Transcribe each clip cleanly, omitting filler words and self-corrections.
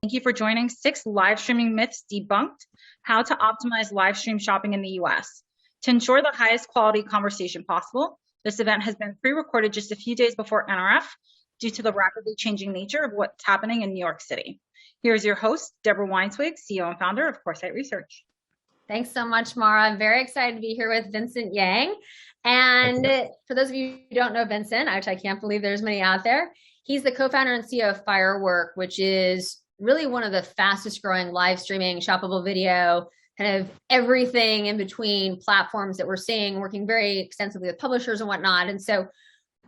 Thank you for joining 6 live streaming myths debunked, how to optimize live stream shopping in the US. To ensure the highest quality conversation possible, this event has been pre-recorded just a few days before NRF due to the rapidly changing nature of what's happening in New York City. Here's your host, Deborah Weinswig, CEO and founder of Coresight Research. Thanks so much, Mara. I'm very excited to be here with Vincent Yang. And for those of you who don't know Vincent, which I can't believe there's many out there, he's the co-founder and CEO of Firework, which is really one of the fastest growing live streaming, shoppable video, kind of everything in between platforms that we're seeing, working very extensively with publishers and whatnot. And so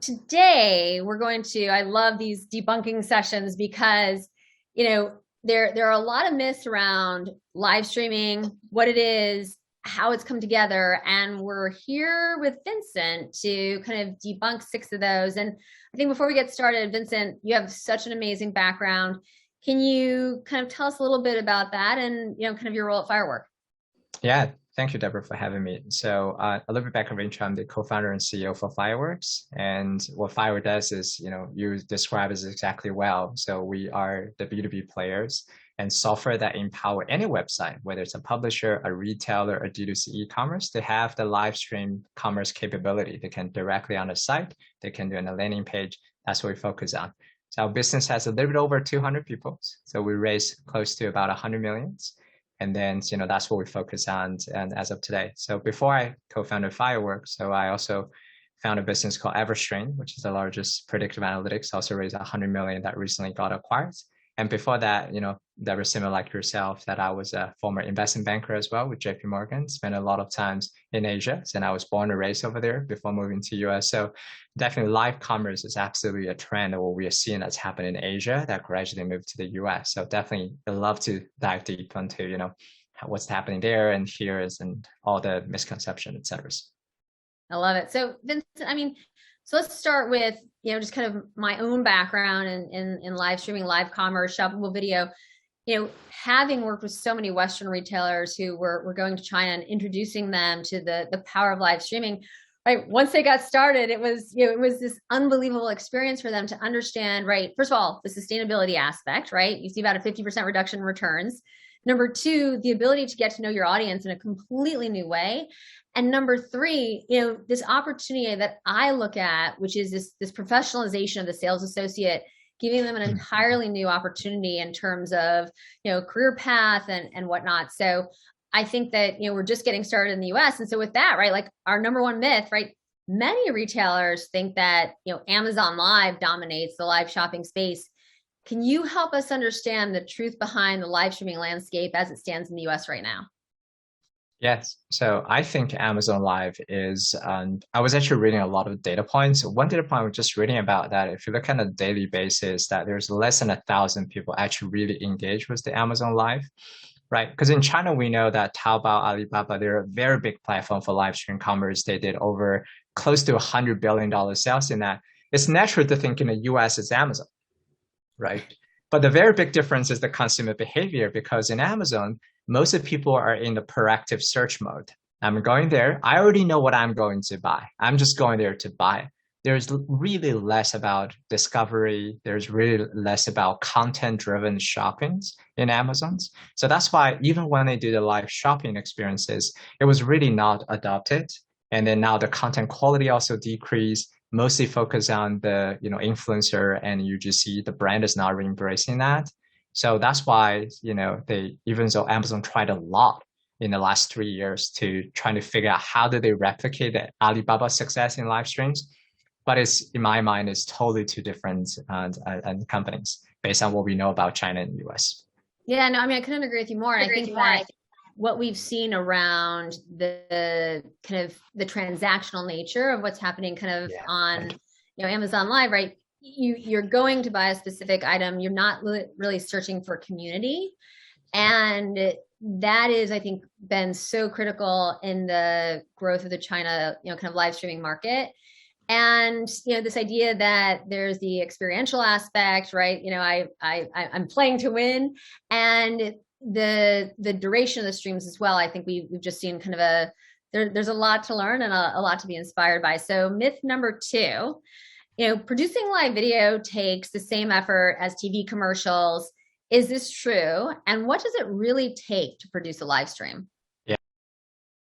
today we're going to, I love these debunking sessions because, there are a lot of myths around live streaming, what it is, how it's come together. And we're here with Vincent to kind of debunk 6 of those. And I think before we get started, Vincent, you have such an amazing background. Can you kind of tell us a little bit about that and, kind of your role at Firework? Yeah, thank you, Deborah, for having me. So a little bit back of intro, I'm the co-founder and CEO for Fireworks. And what Firework does is, you describe it exactly well. So we are the B2B players and software that empower any website, whether it's a publisher, a retailer, or D2C e-commerce, to have the live stream commerce capability. They can directly on the site, they can do on a landing page. That's what we focus on. So our business has a little bit over 200 people. So we raise close to about 100 million. And then, that's what we focus on and as of today. So before I co-founded Firework, so I also found a business called Livestream, which is the largest predictive analytics, also raised 100 million that recently got acquired. And before that, that was similar like yourself, that I was a former investment banker as well with JP Morgan, spent a lot of times in Asia. And I was born and raised over there before moving to US. So definitely live commerce is absolutely a trend of what we are seeing that's happening in Asia that gradually moved to the US. So definitely I'd love to dive deep into, what's happening there and here is and all the misconception, et cetera. I love it. So Vincent, so let's start with, just kind of my own background in live streaming, live commerce, shoppable video. Having worked with so many Western retailers who were going to China and introducing them to the power of live streaming, right? Once they got started, it was this unbelievable experience for them to understand, right? First of all, the sustainability aspect, right? You see about a 50% reduction in returns. Number 2, the ability to get to know your audience in a completely new way. And number 3, this opportunity that I look at, which is this professionalization of the sales associate, giving them an entirely new opportunity in terms of, career path and whatnot. So I think that, we're just getting started in the US. And so with that, right, like our number 1 myth, right, many retailers think that, Amazon Live dominates the live shopping space. Can you help us understand the truth behind the live streaming landscape as it stands in the US right now? Yes. So I think Amazon Live is, I was actually reading a lot of data points. One data point I was just reading about that, if you look on a daily basis, that there's less than 1,000 people actually really engage with the Amazon Live, right? Because in China, we know that Taobao, Alibaba, they're a very big platform for live stream commerce. They did over close to $100 billion sales in that. It's natural to think in the US it's Amazon, right? But the very big difference is the consumer behavior, because in Amazon, most of the people are in the proactive search mode. I'm going there. I already know what I'm going to buy. I'm just going there to buy. There's really less about discovery. There's really less about content-driven shoppings in Amazon's. So that's why even when they do the live shopping experiences, it was really not adopted. And then now the content quality also decreased, mostly focused on the influencer and UGC. The brand is not really embracing that. So that's why, even though Amazon tried a lot in the last 3 years to trying to figure out how do they replicate the Alibaba success in live streams, but it's, in my mind, it's totally 2 different and companies based on what we know about China and the US. Yeah, no, I couldn't agree with you more. And I think that what we've seen around the kind of the transactional nature of what's happening kind of on, Amazon Live, right? You're going to buy a specific item. You're not really searching for community. And that is, I think, been so critical in the growth of the China, kind of live streaming market. And, this idea that there's the experiential aspect, right? I'm playing to win. And the duration of the streams as well. I think we've just seen kind of there's a lot to learn and a lot to be inspired by. So myth number 2, producing live video takes the same effort as TV commercials. Is this true? And what does it really take to produce a live stream?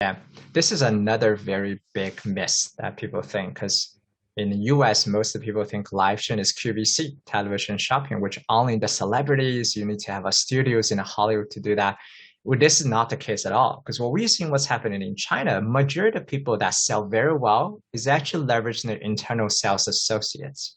Yeah, this is another very big miss that people think, because in the US, most of the people think live stream is QVC, television shopping, which only the celebrities, you need to have a studios in Hollywood to do that. Well, this is not the case at all, because what we've seen what's happening in China, majority of people that sell very well is actually leveraging their internal sales associates,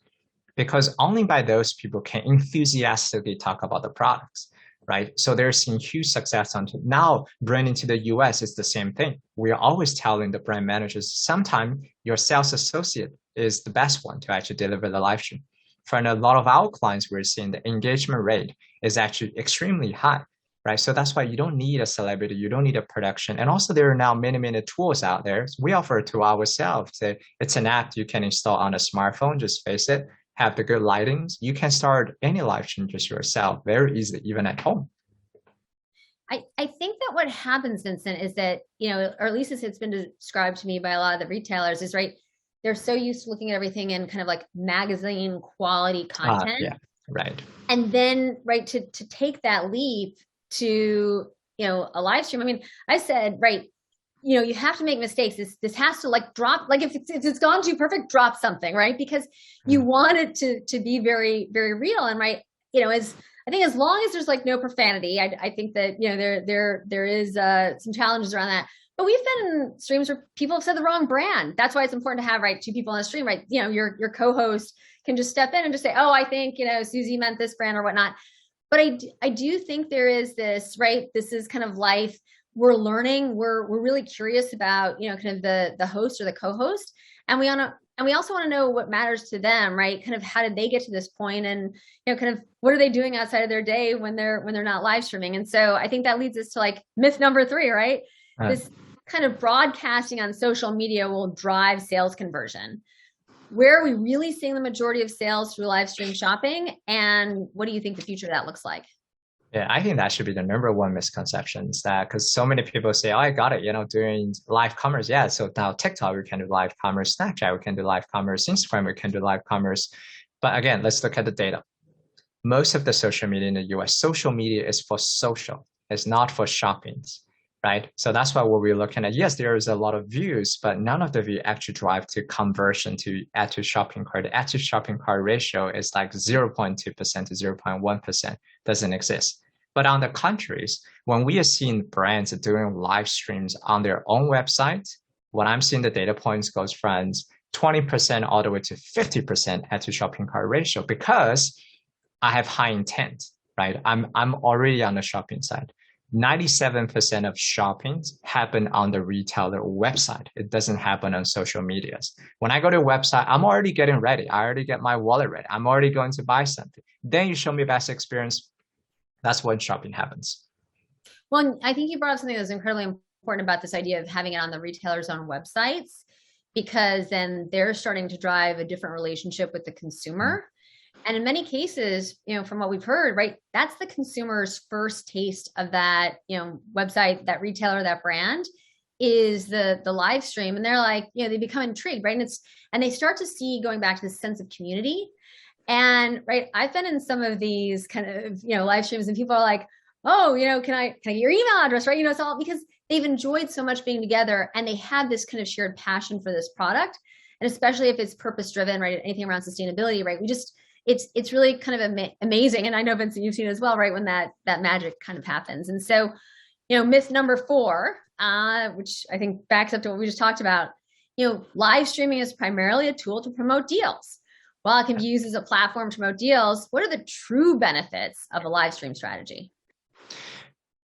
because only by those people can enthusiastically talk about the products, right? So they're seeing huge success on now. Branding to the US is the same thing. We are always telling the brand managers, sometimes your sales associate is the best one to actually deliver the live stream. For a lot of our clients, we're seeing the engagement rate is actually extremely high, right? So that's why you don't need a celebrity, you don't need a production. And also there are now many, many tools out there. So we offer it to ourselves. It's an app you can install on a smartphone, just face it, have the good lightings. You can start any live stream just yourself, very easily, even at home. I think that what happens, Vincent, is that, or at least as it's been described to me by a lot of the retailers, is right, they're so used to looking at everything in kind of like magazine quality content. Yeah, right. And then, right, to take that leap to, a live stream. I mean, I said, right, you have to make mistakes. This has to like drop, like if it's gone too perfect, drop something, right? Because you want it to be very, very real. And right, I think as long as there's like no profanity, I think that, there is some challenges around that. But we've been in streams where people have said the wrong brand. That's why it's important to have, right, two people on a stream, right? Your co-host can just step in and just say, oh, I think, Susie meant this brand or whatnot. But I do think there is this, right? This is kind of life. We're learning. We're really curious about, kind of the host or the co-host. And we also want to know what matters to them, right? Kind of how did they get to this point, and kind of what are they doing outside of their day when they're not live streaming? And so I think that leads us to like myth number 3, right? This kind of broadcasting on social media will drive sales conversion. Where are we really seeing the majority of sales through live stream shopping, and what do you think the future of that looks like? Yeah, I think that should be the number one misconception, is that because so many people say, oh, I got it, doing live commerce. Yeah, so now TikTok, we can do live commerce. Snapchat, we can do live commerce. Instagram, we can do live commerce. But again, let's look at the data. Most of the social media in the US, social media is for social. It's not for shopping, right? So that's why what we're looking at, yes, there is a lot of views, but none of the views actually drive to conversion to add to shopping cart. The add to shopping cart ratio is like 0.2% to 0.1%, doesn't exist. But on the contraries, when we are seeing brands doing live streams on their own website, what I'm seeing the data points goes from 20% all the way to 50% add to shopping cart ratio, because I have high intent, right? I'm already on the shopping side. 97% of shopping happen on the retailer website. It doesn't happen on social medias. When I go to a website, I'm already getting ready. I already get my wallet ready. I'm already going to buy something. Then you show me best experience. That's when shopping happens. Well, I think you brought up something that's incredibly important about this idea of having it on the retailer's own websites, because then they're starting to drive a different relationship with the consumer. And in many cases, from what we've heard, right, that's the consumer's first taste of that, website, that retailer, that brand, is the live stream. And they're like, they become intrigued, right? And they start to see, going back to this sense of community. And right, I've been in some of these kind of, live streams, and people are like, oh, can I get your email address, right? It's all because they've enjoyed so much being together, and they have this kind of shared passion for this product. And especially if it's purpose driven, right? Anything around sustainability, right? It's really kind of amazing. And I know, Vincent, you've seen it as well, right? When that magic kind of happens. And so, myth number 4, which I think backs up to what we just talked about, live streaming is primarily a tool to promote deals. While it can be used as a platform to promote deals, what are the true benefits of a live stream strategy?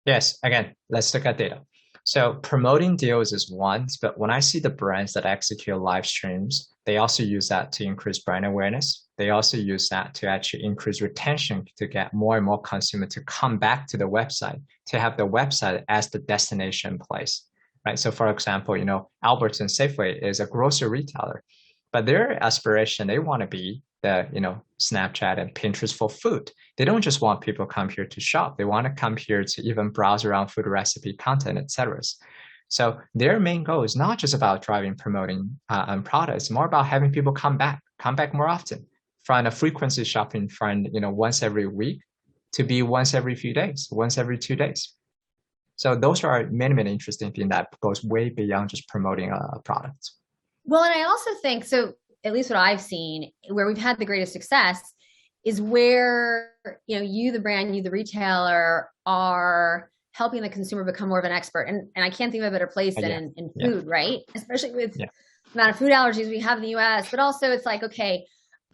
Yes, again, let's look at data. So promoting deals is one, but when I see the brands that execute live streams, they also use that to increase brand awareness. They also use that to actually increase retention, to get more and more consumers to come back to the website, to have the website as the destination place, right? So for example, Albertsons Safeway is a grocery retailer, but their aspiration, they want to be the, Snapchat and Pinterest for food. They don't just want people to come here to shop. They want to come here to even browse around food recipe content, etc. So their main goal is not just about promoting products. It's more about having people come back more often. From a frequency shopping from, once every week to be once every few days, once every 2 days. So those are many, many interesting things that goes way beyond just promoting a product. Well, and I also think, so at least what I've seen, where we've had the greatest success is where, you, the brand, you, the retailer, are helping the consumer become more of an expert. And I can't think of a better place than in food, right? Especially with the amount of food allergies we have in the US, but also it's like, okay,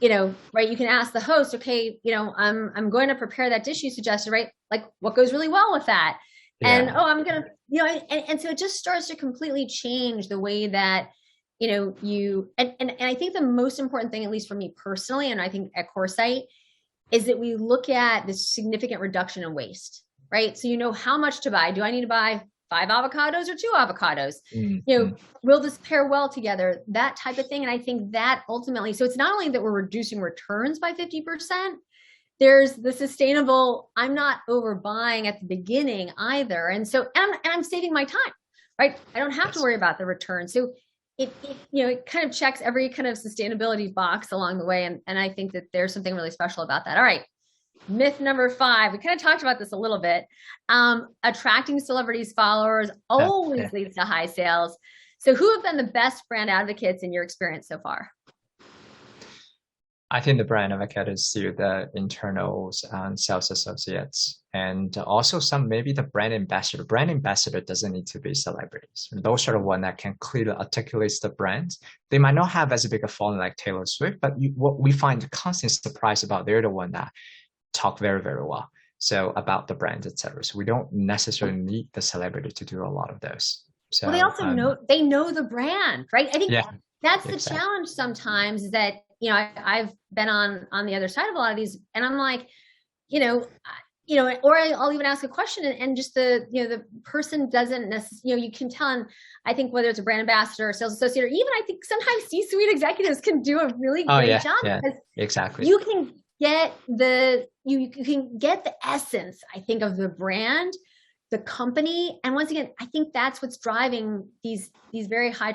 right, you can ask the host, okay, I'm going to prepare that dish you suggested, right? Like what goes really well with that? And, I'm going to, and so it just starts to completely change the way that, and I think the most important thing, at least for me personally, and I think at Coresight, is that we look at this significant reduction in waste, right? So you know how much to buy. Do I need to buy 5 avocados or 2 avocados? Will this pair well together? That type of thing. And I think that ultimately, so it's not only that we're reducing returns by 50%, there's the sustainable, I'm not overbuying at the beginning either. And so, and I'm saving my time, right? I don't have to worry about the return. So it kind of checks every kind of sustainability box along the way. And I think that there's something really special about that. All right. Myth number 5, we kind of talked about this a little bit. Attracting celebrities, followers always leads to high sales. So who have been the best brand advocates in your experience so far? I think the brand advocate is still the internals and sales associates, and also maybe the brand ambassador. Brand ambassador doesn't need to be celebrities. Those are the one that can clearly articulate the brand. They might not have as big a following like Taylor Swift, but what we find constant surprise about, they're the one that talk very, very well. So about the brand, etc. So we don't necessarily need the celebrity to do a lot of those. So well, they also know the brand, right? I think that's the challenge sometimes, is that I've been on the other side of a lot of these, and I'm like, or I'll even ask a question and just the person doesn't necessarily, you can tell. And I think whether it's a brand ambassador or sales associate, or even I think sometimes C-suite executives can do a really great job. Yeah, exactly. You can get you can get the essence, I think, of the brand, the company. And once again, I think that's what's driving these very high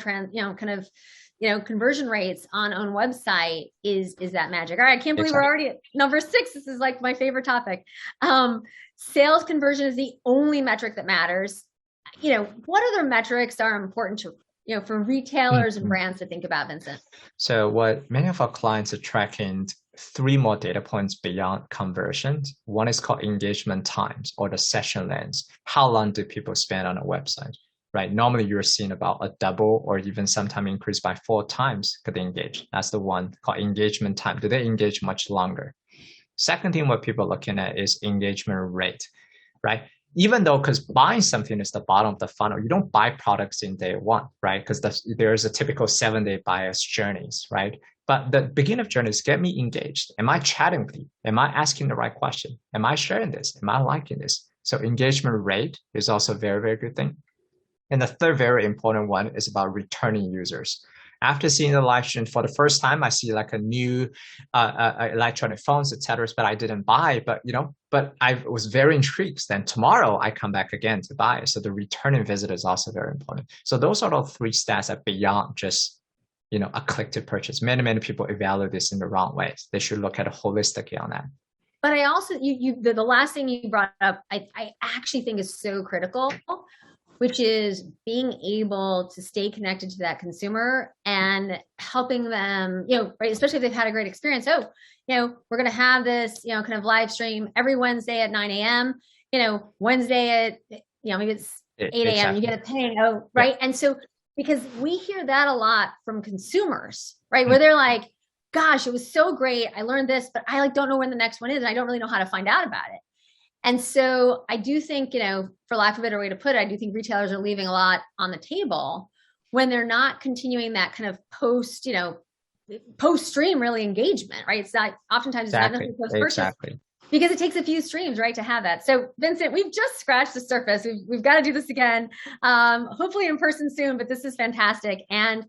conversion rates on own website is that magic. All right. I can't believe we're already at number 6. This is like my favorite topic. Sales conversion is the only metric that matters. What other metrics are important to, for retailers and brands to think about, Vincent? So what many of our clients are tracking 3 more data points beyond conversions. One is called engagement times, or the session length. How long do people spend on a website? Right. Normally you're seeing about a double or even sometimes increase by 4 times could they engage. That's the one called engagement time. Do they engage much longer? Second thing what people are looking at is engagement rate, right? Even though, because buying something is the bottom of the funnel, you don't buy products in day 1, right? Because there's a typical 7-day buyer's journeys, right? But the beginning of journey is get me engaged. Am I chatting with you? Am I asking the right question? Am I sharing this? Am I liking this? So engagement rate is also a very, very good thing. And the third very important one is about returning users. After seeing the live stream for the first time, I see like a new electronic phones, etc. But I didn't buy. But I was very intrigued. Then tomorrow I come back again to buy. So the returning visit is also very important. So those are the 3 stats that beyond just a click to purchase. Many people evaluate this in the wrong ways. They should look at it holistically on that. But I also the last thing you brought up, I actually think is so critical, which is being able to stay connected to that consumer and helping them, right, especially if they've had a great experience. We're going to have this, kind of live stream every Wednesday at 9 a.m., Wednesday at, maybe it's 8 a.m., exactly. You get a ping, right? Yeah. And so, because we hear that a lot from consumers, right? Where they're like, gosh, it was so great. I learned this, but I don't know when the next one is. And I don't really know how to find out about it. And so I do think, for lack of a better way to put it, I do think retailers are leaving a lot on the table when they're not continuing that kind of post-stream really engagement, right? It's not, oftentimes it's not necessarily post-purchase, because it takes a few streams, right, to have that. So Vincent, we've just scratched the surface. We've got to do this again, hopefully in person soon, but this is fantastic. And,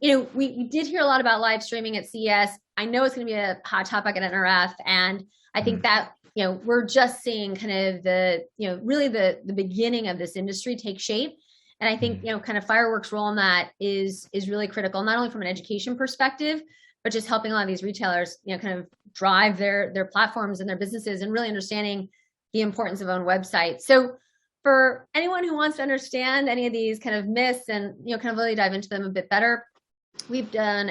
we did hear a lot about live streaming at CES. I know it's going to be a hot topic at NRF. And I think that, we're just seeing kind of really the beginning of this industry take shape. And I think, kind of Firework's role in that is really critical, not only from an education perspective, but just helping a lot of these retailers, kind of drive their platforms and their businesses, and really understanding the importance of own websites. So for anyone who wants to understand any of these kind of myths and, kind of really dive into them a bit better, we've done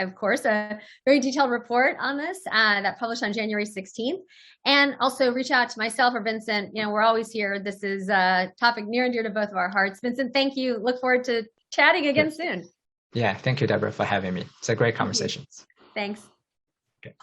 of course, a very detailed report on this that published on January 16th. And also reach out to myself or Vincent. We're always here. This is a topic near and dear to both of our hearts. Vincent, thank you. Look forward to chatting again soon. Yeah, thank you, Deborah, for having me. It's a great conversation. Thanks. Okay.